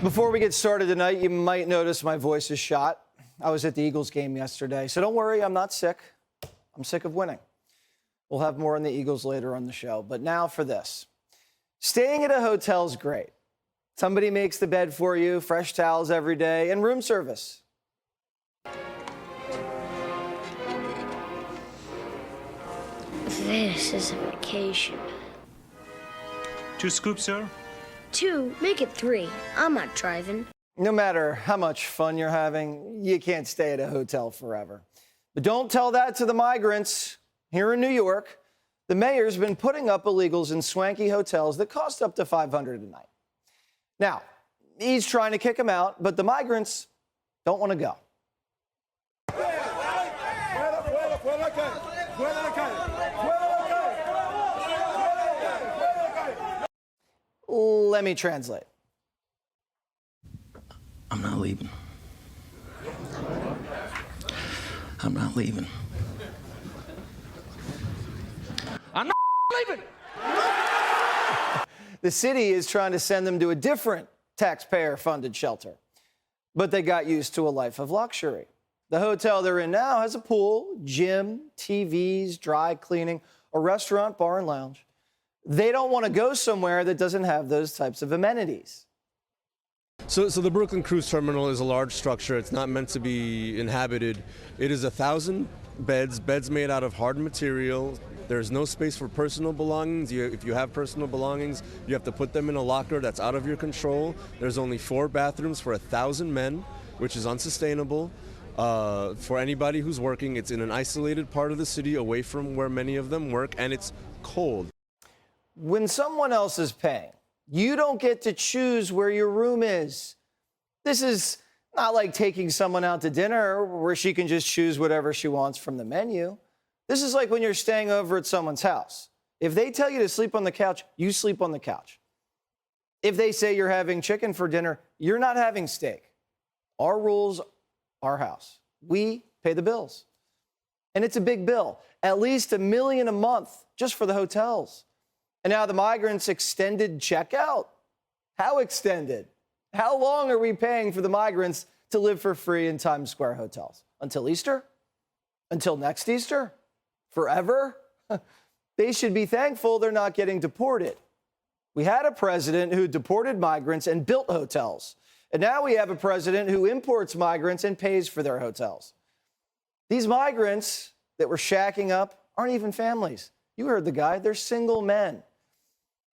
Before we get started tonight, you might notice my voice is shot. I was at the Eagles game yesterday, so don't worry, I'm not sick. I'm sick of winning. We'll have more on the Eagles later on the show, but now for this. Staying at a hotel is great. Somebody makes the bed for you, fresh towels every day, and room service. This is a vacation. 2 scoops, sir? 2, make it 3. I'm not driving. No matter how much fun you're having, you can't stay at a hotel forever. But don't tell that to the migrants. Here in New York, the mayor's been putting up illegals in swanky hotels that cost up to $500 a night. Now, he's trying to kick them out, but the migrants don't want to go. Let me translate. I'm not leaving. I'm not leaving. I'm not leaving. The city is trying to send them to a different taxpayer-funded shelter, but they got used to a life of luxury. The hotel they're in now has a pool, gym, TVs, dry cleaning, a restaurant, bar, and lounge. They don't want to go somewhere that doesn't have those types of amenities. So the Brooklyn Cruise Terminal is a large structure. It's not meant to be inhabited. It is 1,000 beds made out of hard material. There's no space for personal belongings. If you have personal belongings, you have to put them in a locker that's out of your control. There's only 4 bathrooms for 1,000 men, which is unsustainable. For anybody who's working, it's in an isolated part of the city away from where many of them work, and it's cold. When someone else is paying, you don't get to choose where your room is. This is not like taking someone out to dinner where she can just choose whatever she wants from the menu. This is like when you're staying over at someone's house. If they tell you to sleep on the couch, you sleep on the couch. If they say you're having chicken for dinner, you're not having steak. Our rules, our house. We pay the bills. And it's a big bill, at least $1 million a month just for the hotels. And now the migrants extended checkout. How extended? How long are we paying for the migrants to live for free in Times Square hotels? Until Easter? Until next Easter? Forever? They should be thankful they're not getting deported. We had a president who deported migrants and built hotels. And now we have a president who imports migrants and pays for their hotels. These migrants that were shacking up aren't even families. You heard the guy, they're single men.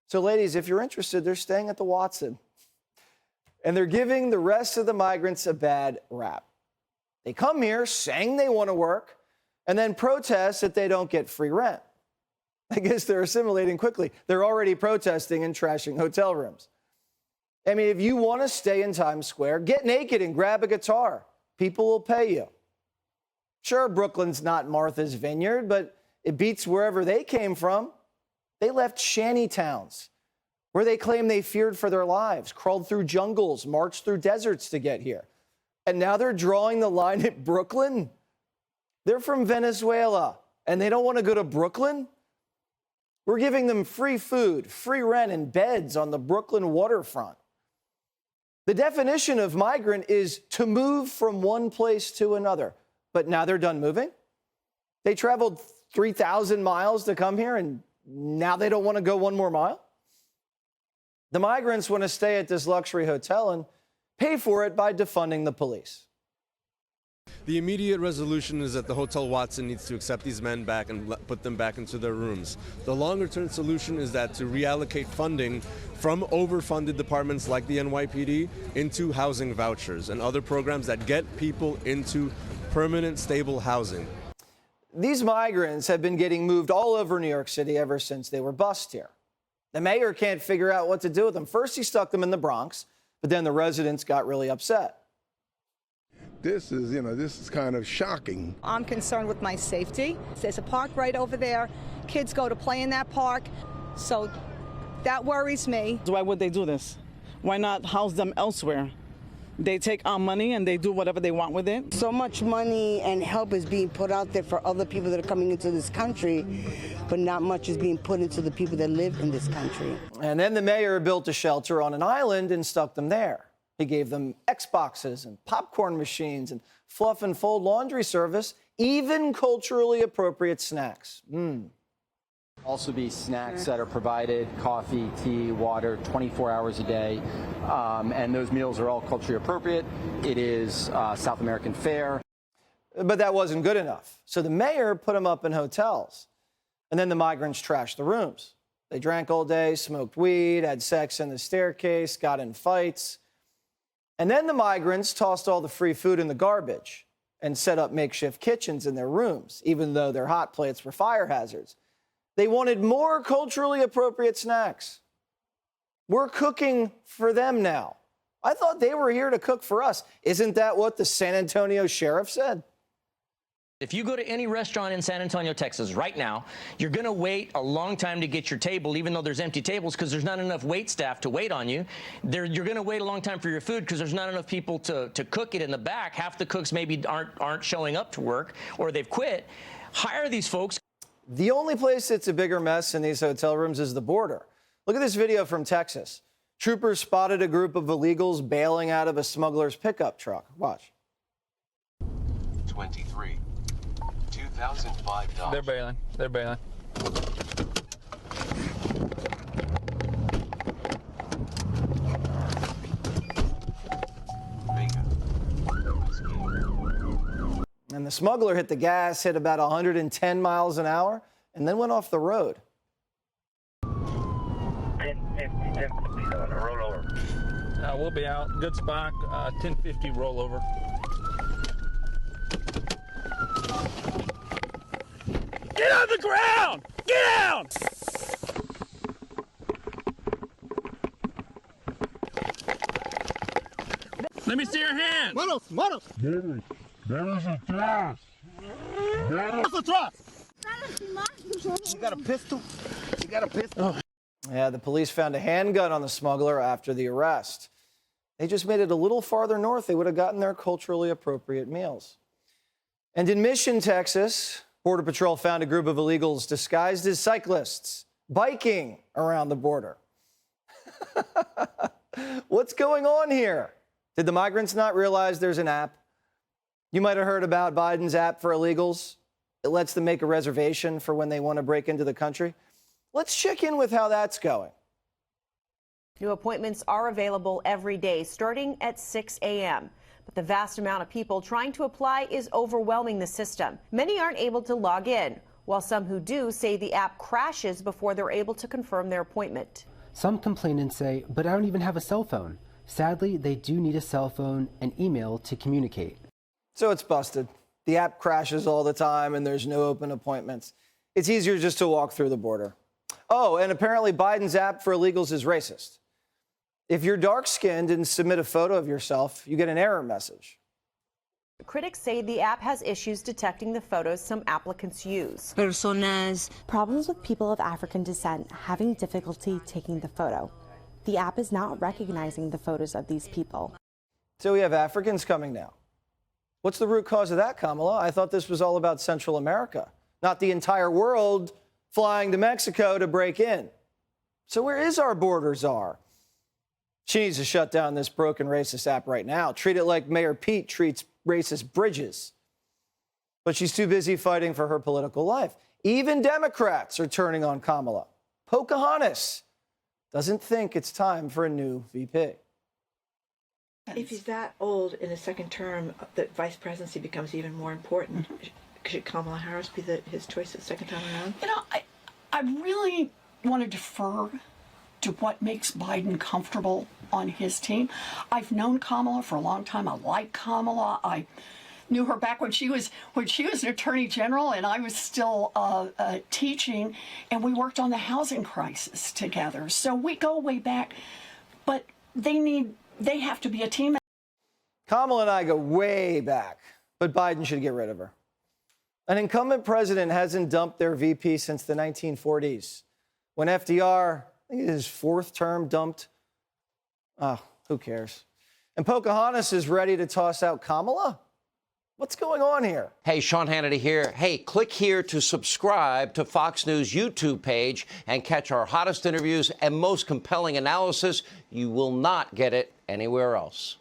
So ladies, if you're interested, they're staying at the Watson. And they're giving the rest of the migrants a bad rap. They come here saying they want to work and then protest that they don't get free rent. I guess they're assimilating quickly. They're already protesting and trashing hotel rooms. I mean, if you want to stay in Times Square, get naked and grab a guitar. People will pay you. Sure, Brooklyn's not Martha's Vineyard, but it beats wherever they came from. They left shanty towns where they claim they feared for their lives, crawled through jungles, marched through deserts to get here. And now they're drawing the line at Brooklyn? They're from Venezuela, and they don't want to go to Brooklyn? We're giving them free food, free rent, and beds on the Brooklyn waterfront. The definition of migrant is to move from one place to another. But now they're done moving? They traveled 3,000 miles to come here, and now they don't want to go one more mile? The migrants want to stay at this luxury hotel and pay for it by defunding the police. The immediate resolution is that the Hotel Watson needs to accept these men back and put them back into their rooms. The longer-term solution is that to reallocate funding from overfunded departments like the NYPD into housing vouchers and other programs that get people into permanent, stable housing. These migrants have been getting moved all over New York City ever since they were bused here. The mayor can't figure out what to do with them. First, he stuck them in the Bronx, but then the residents got really upset. This is kind of shocking. I'm concerned with my safety. There's a park right over there. Kids go to play in that park, so that worries me. Why would they do this? Why not house them elsewhere? They take our money and they do whatever they want with it. So much money and help is being put out there for other people that are coming into this country, but not much is being put into the people that live in this country. And then the mayor built a shelter on an island and stuck them there. He gave them Xboxes and popcorn machines and fluff and fold laundry service, even culturally appropriate snacks. Also be snacks that are provided, coffee, tea, water, 24 hours a day. And those meals are all culturally appropriate. It is South American fare. But that wasn't good enough. So the mayor put them up in hotels. And then the migrants trashed the rooms. They drank all day, smoked weed, had sex in the staircase, got in fights. And then the migrants tossed all the free food in the garbage and set up makeshift kitchens in their rooms, even though their hot plates were fire hazards. They wanted more culturally appropriate snacks. We're cooking for them now. I thought they were here to cook for us. Isn't that what the San Antonio sheriff said? If you go to any restaurant in San Antonio, Texas right now, you're going to wait a long time to get your table, even though there's empty tables, because there's not enough wait staff to wait on you. You're going to wait a long time for your food because there's not enough people to cook it in the back. Half the cooks maybe aren't showing up to work or they've quit. Hire these folks. The only place that's a bigger mess in these hotel rooms is the border. Look at this video from Texas. Troopers spotted a group of illegals bailing out of a smuggler's pickup truck. Watch. 23. $2,005. They're bailing. They're bailing. And the smuggler hit the gas, hit about 110 miles an hour, and then went off the road. 1050 on a rollover. We'll be out. Good spot. 1050 rollover. Get on the ground! Get down! Let me see your hands. Manos, manos. Manos atrás. Manos atrás. You got a pistol? You got a pistol? Yeah, the police found a handgun on the smuggler after the arrest. They just made it a little farther north. They would have gotten their culturally appropriate meals. And in Mission, Texas, Border Patrol found a group of illegals disguised as cyclists biking around the border. What's going on here? Did the migrants not realize there's an app? You might have heard about Biden's app for illegals. It lets them make a reservation for when they want to break into the country. Let's check in with how that's going. New appointments are available every day, starting at 6 a.m. But the vast amount of people trying to apply is overwhelming the system. Many aren't able to log in, while some who do say the app crashes before they're able to confirm their appointment. Some complain and say, but I don't even have a cell phone. Sadly, they do need a cell phone and email to communicate. So it's busted. The app crashes all the time and there's no open appointments. It's easier just to walk through the border. Oh, and apparently Biden's app for illegals is racist. If you're dark-skinned and submit a photo of yourself, you get an error message. Critics say the app has issues detecting the photos some applicants use. Problems with people of African descent having difficulty taking the photo. The app is not recognizing the photos of these people. So we have Africans coming now. What's the root cause of that, Kamala? I thought this was all about Central America, not the entire world flying to Mexico to break in. So where is our border czar? She needs to shut down this broken racist app right now. Treat it like Mayor Pete treats racist bridges. But she's too busy fighting for her political life. Even Democrats are turning on Kamala. Pocahontas doesn't think it's time for a new VP. If he's that old in his second term, the vice presidency becomes even more important. Should Kamala Harris be his choice the second time around? You know, I really want to defer to what makes Biden comfortable on his team. I've known Kamala for a long time. I like Kamala. I knew her back when she was an attorney general and I was still teaching, and we worked on the housing crisis together. So we go way back, but they have to be a team. Kamala and I go way back, but Biden should get rid of her. An incumbent president hasn't dumped their VP since the 1940s. When FDR, I think his fourth term, dumped. Who cares? And Pocahontas is ready to toss out Kamala? What's going on here? Hey, Sean Hannity here. Hey, click here to subscribe to Fox News YouTube page and catch our hottest interviews and most compelling analysis. You will not get it anywhere else.